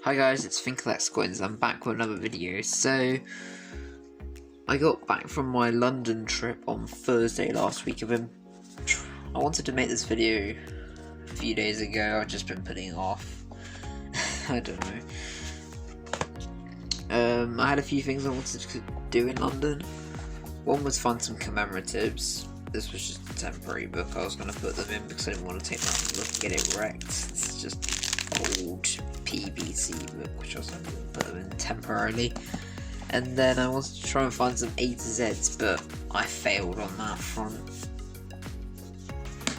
Hi guys, it's Finkellex Coins. I'm back with another video. So, I got back from my London trip on Thursday last week. I wanted to make this video a few days ago. I've just been putting it off. I don't know. I had a few things I wanted to do in London. One was find some commemoratives. This was just a temporary book. I was going to put them in because I didn't want to take that book and get it wrecked. It's just old PBC book, which I was going to put them in temporarily. And then I wanted to try and find some A to Zs, but I failed on that front.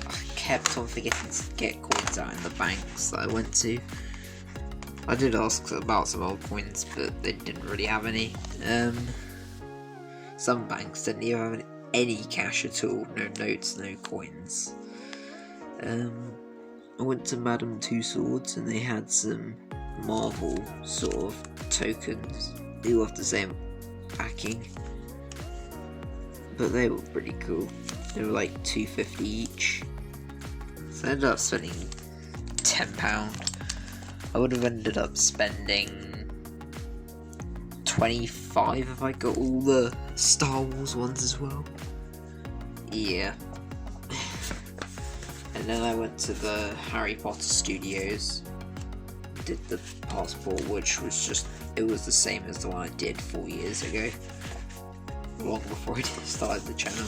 I kept on forgetting to get coins out in the banks that I went to. I did ask about some old coins, but they didn't really have any. Some banks didn't even have any cash at all, no notes, no coins. I went to Madame Tussauds and they had some Marvel sort of tokens. They all have the same packing, but they were pretty cool. They were like $2.50 each, so I ended up spending £10. I would have ended up spending $25 if I got all the Star Wars ones as well. Yeah. And then I went to the Harry Potter Studios, did the passport, which was just, it was the same as the one I did 4 years ago, long before I started the channel.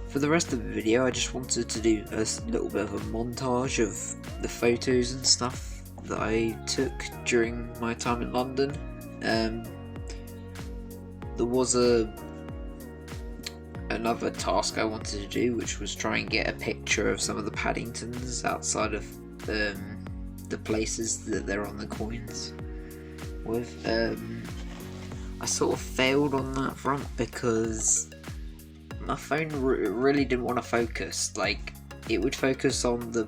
For the rest of the video, I just wanted to do a little bit of a montage of the photos and stuff that I took during my time in London. There was another task I wanted to do, which was try and get a picture of some of the Paddingtons outside of the places that they're on the coins with. I sort of failed on that front because my phone really didn't want to focus. Like, it would focus on the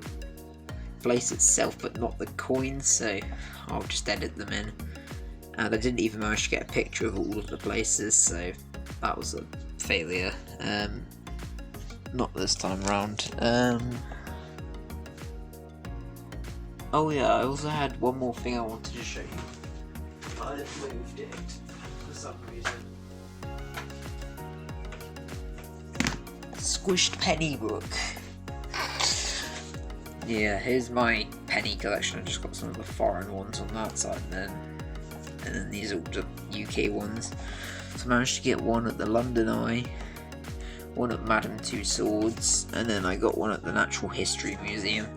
place itself but not the coins, so I'll just edit them in. And I didn't even manage to get a picture of all of the places, so that was a failure. Not this time round. Oh yeah, I also had one more thing I wanted to show you. I moved it for some reason. Squished penny book. Yeah, here's my penny collection. I just got some of the foreign ones on that side, and then these are the UK ones. So I managed to get one at the London Eye, one at Madame Tussauds, and then I got one at the Natural History Museum.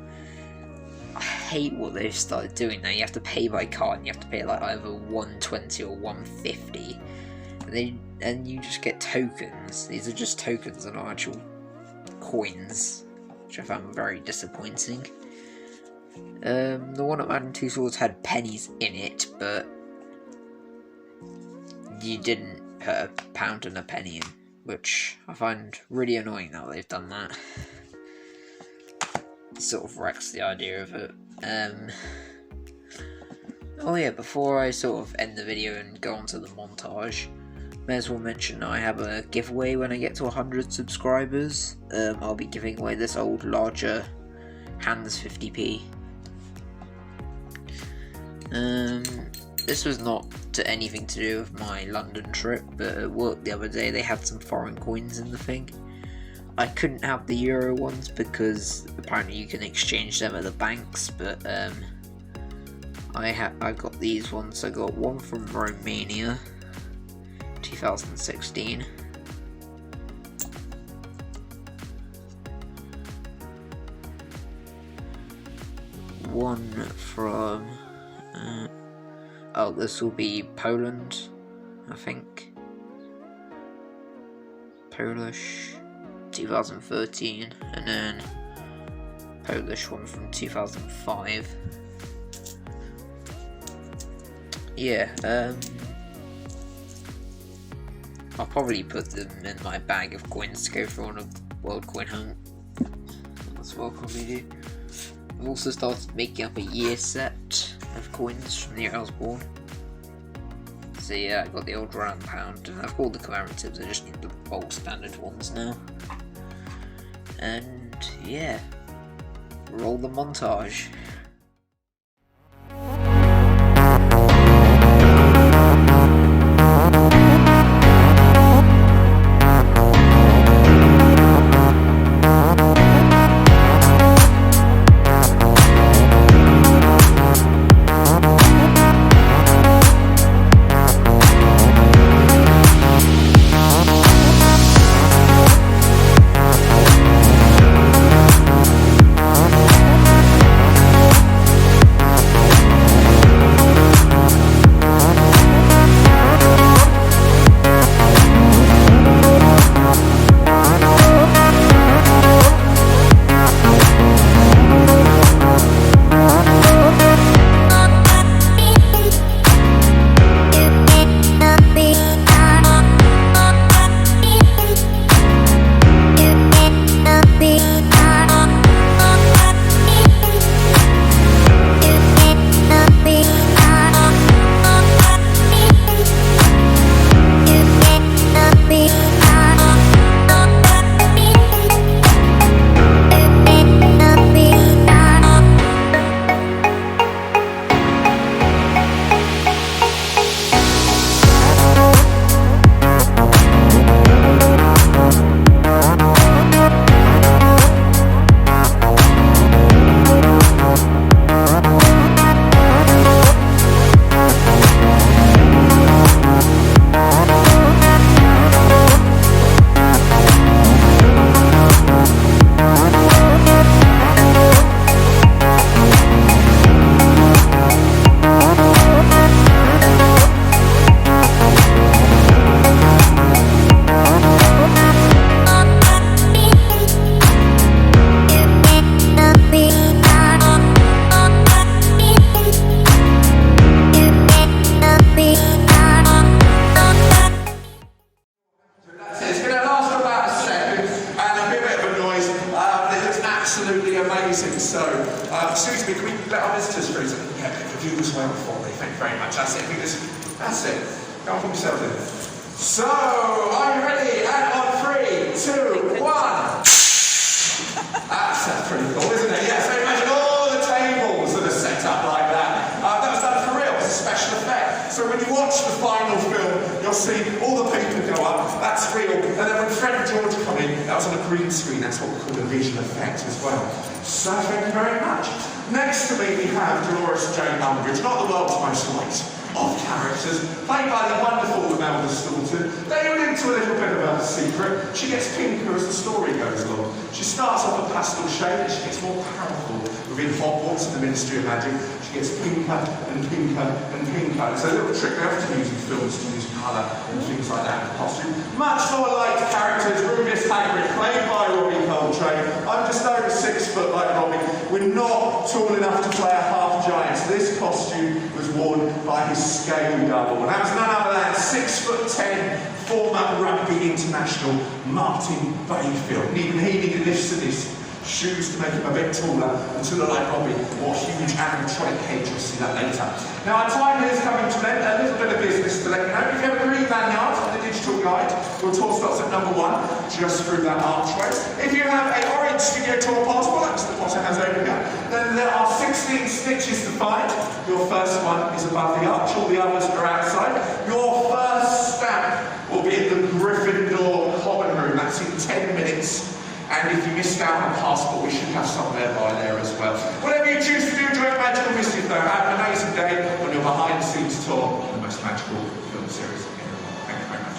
I hate what they've started doing now. You have to pay by card, and you have to pay like either $1.20 or $1.50, and you just get tokens. These are just tokens and not actual coins, which I found very disappointing. The one at Madame Tussauds had pennies in it, but you didn't put a pound and a penny in, which I find really annoying now they've done that. It sort of wrecks the idea of it. Oh yeah, before I sort of end the video and go on to the montage, may as well mention I have a giveaway when I get to 100 subscribers. I'll be giving away this old larger Hands 50p. This was not anything to do with my London trip, but at work the other day they had some foreign coins in the thing. I couldn't have the euro ones because apparently you can exchange them at the banks, but I got these ones. I got one from Romania, 2016. One from oh, this will be Poland, I think. Polish, 2013, and then Polish one from 2005. Yeah, I'll probably put them in my bag of coins to go for on a world coin hunt. That's what I'll probably do. I've also started making up a year set of coins from the year I was born. So yeah, I got the old round pound, and I've got all the commemoratives. I just need the old standard ones now. And and yeah, roll the montage. Excuse me, can we let our visitors through? Yeah, review this well for me. Thank you very much. That's it. That's it. Go on, put yourself in. So, are you ready? And on 3, 2, 1. That's pretty cool, isn't it? Yeah, so imagine all the tables that are set up like that. That was done for real. It's a special effect. So when you watch the final film, you'll see all the people go up. That's real. And then when Fred and George come in, that was on a green screen. That's what we call a visual effect as well. So thank you very much. Next to me we have Dolores Jane Umbridge, not the world's most liked of characters, played by the wonderful Imelda Staunton. They went into a little bit of a secret. She gets pinker as the story goes along. She starts off a pastel shade and she gets more powerful within Hogwarts and the Ministry of Magic. She gets pinker and pinker and pinker. It's a little trick they often use in films to use colour and things like that in the costume. Much more liked characters, Rubeus Hagrid, played by Robbie Coltrane. I'm just over 6 foot like Robbie. We're not tall enough to play a half giant, so this costume was worn by his scale double. And that was none other than 6'10", former rugby international Martin Bayfield. And even he needed lifts in his shoes to make him a bit taller and to look like Robbie, or huge animatronic head. You'll see that later. Now our time here is coming to an end. A little bit of business to let you know. If you have a green lanyard on the digital guide, your tour starts at number 1, just through that archway. If you have an orange studio tour passport, that's the Potter has over here, then there are 16 stitches to find. Your first one is above the arch, all the others are outside. Your first stamp will be in the Gryffindor common room. That's in 10 minutes. And if you missed out on a passport, we should have some nearby there as well. Whatever you choose to do during Magical Mystery though, have an amazing day on your behind-the-scenes tour on the most magical film series in the world. Thank you very much.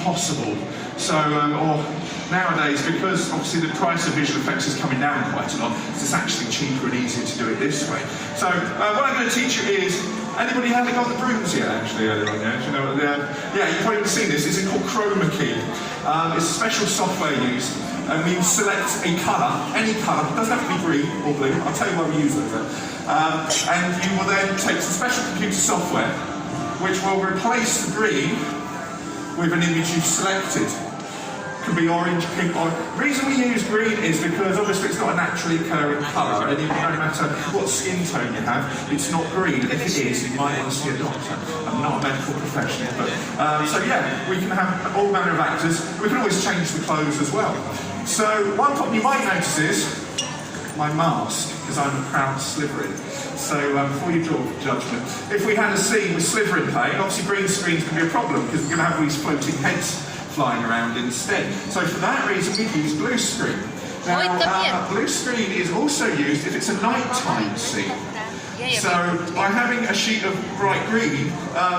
possible. So, or nowadays, because obviously the price of visual effects is coming down quite a lot, it's actually cheaper and easier to do it this way. So, what I'm going to teach you is, anybody haven't got the brooms yet, actually, earlier on there? Do you know what they're? Yeah, you've probably seen this. It's called Chroma Key. It's special software used, and we select a colour, any colour, it doesn't have to be green or blue, I'll tell you why we use those then. And you will then take some special computer software, which will replace the green with an image you've selected. It can be orange, pink, or... The reason we use green is because obviously it's not a naturally occurring colour, and no matter what skin tone you have, it's not green. And if it is, you might want to see a doctor. I'm not a medical professional, but... so yeah, we can have all manner of actors. We can always change the clothes as well. So one problem you might notice is my mask, because I'm a proud Slytherin. So before you draw judgment, if we had a scene with Slytherin playing, obviously green screens can be a problem because we're going to have these floating heads flying around instead. So for that reason we use blue screen. Now blue screen is also used if it's a nighttime scene. So by having a sheet of bright green,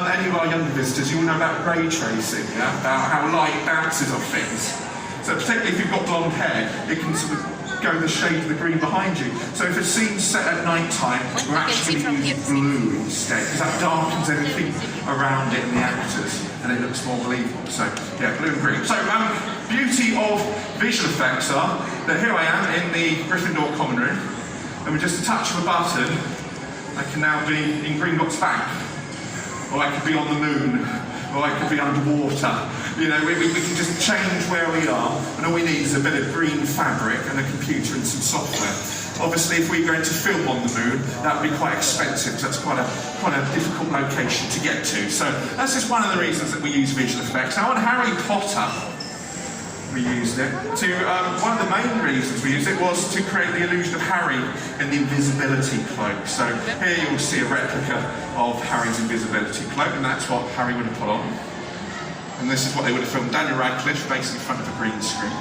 any of our younger visitors, you will know about ray tracing, yeah? About how light bounces off things. So particularly if you've got blonde hair, it can sort of go the shade of the green behind you. So if a scene's set at night time, we're actually going to use blue instead, because that darkens everything around it and the actors, and it looks more believable. So yeah, blue and green. So beauty of visual effects are that here I am in the Gryffindor common room, and with just a touch of a button, I can now be in Gringotts Bank, or I could be on the moon, or I could be underwater. You know, we can just change where we are, and all we need is a bit of green fabric and a computer and some software. Obviously, if we're going to film on the moon, that would be quite expensive, because that's quite a difficult location to get to. So that's just one of the reasons that we use visual effects. Now on Harry Potter, we used it to, one of the main reasons we used it was to create the illusion of Harry in the invisibility cloak. So here you'll see a replica of Harry's invisibility cloak, and that's what Harry would have put on. And this is what they would have filmed Daniel Radcliffe basically in front of a green screen.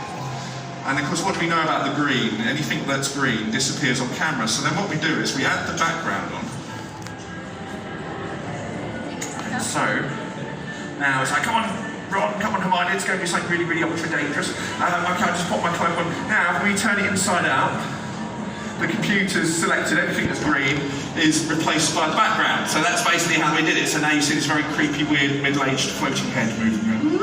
And of course, what do we know about the green? Anything that's green disappears on camera. So then what we do is we add the background on. And so now it's like, come on, Ron, come on, Hermione, let's go do something really, really ultra dangerous. Okay, I'll just pop my cloak on. Now, if we turn it inside out, the computer's selected everything that's green is replaced by the background. So that's basically how we did it. So now you see this very creepy, weird, middle-aged floating head moving around.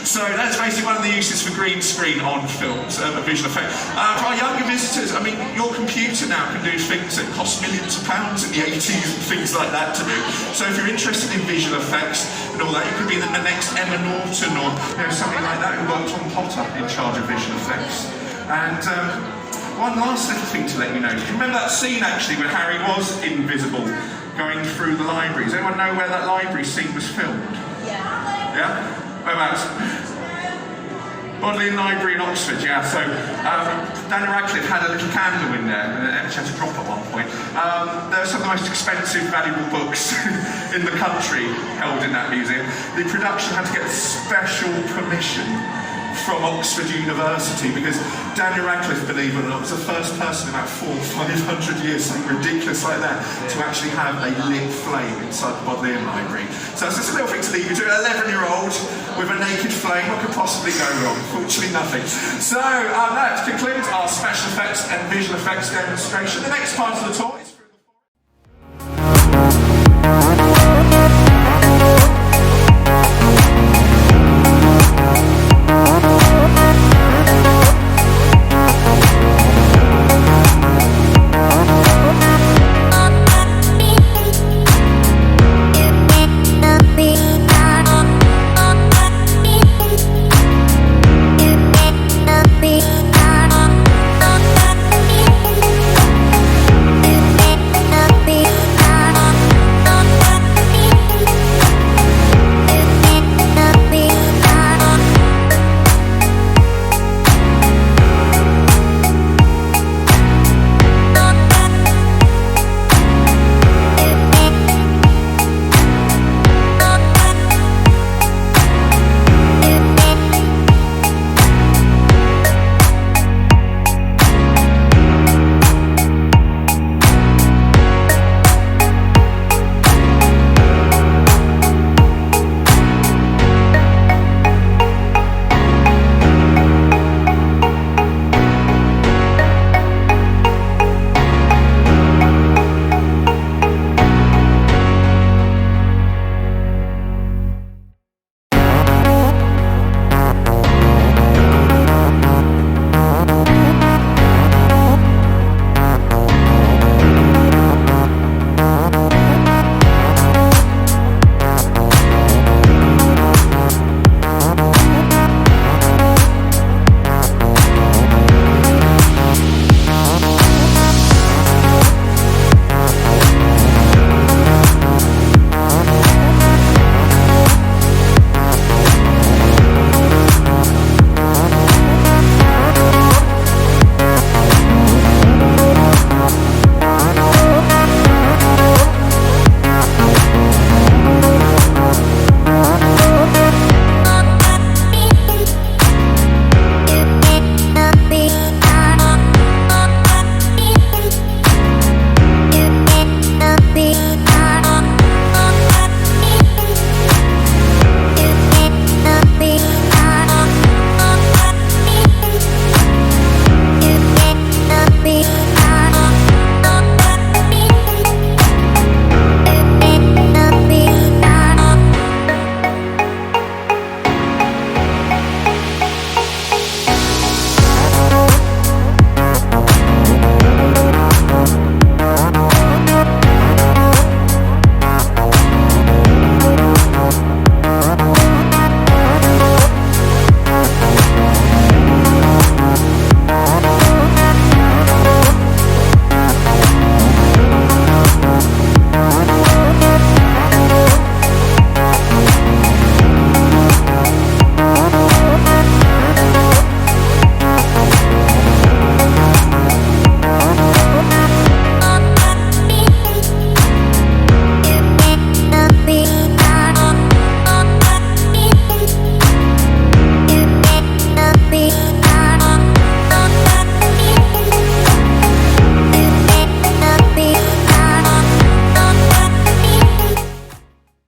So that's basically one of the uses for green screen on films, a visual effect. For our younger visitors, I mean, your computer now can do things that cost millions of pounds in the 80s and things like that to do. So if you're interested in visual effects and all that, you could be the next Emma Norton or something like that who worked on Potter in charge of visual effects. And one last little thing to let you know. Do you remember that scene actually where Harry was invisible going through the library? Does anyone know where that library scene was filmed? Yeah. Yeah? Whereabouts? Bodleian Library in Oxford, yeah. So Daniel Radcliffe had a little candle in there, and actually had to drop at one point. There are some of the most expensive, valuable books in the country held in that museum. The production had to get special permission from Oxford University because Daniel Radcliffe, believe it or not, was the first person in about 400 or 500 years, something ridiculous like that, to actually have a lit flame inside the Bodleian Library. So it's just a little thing to leave you to. An 11-year-old with a naked flame, what could possibly go wrong? Fortunately, nothing. So that concludes our special effects and visual effects demonstration. The next part of the talk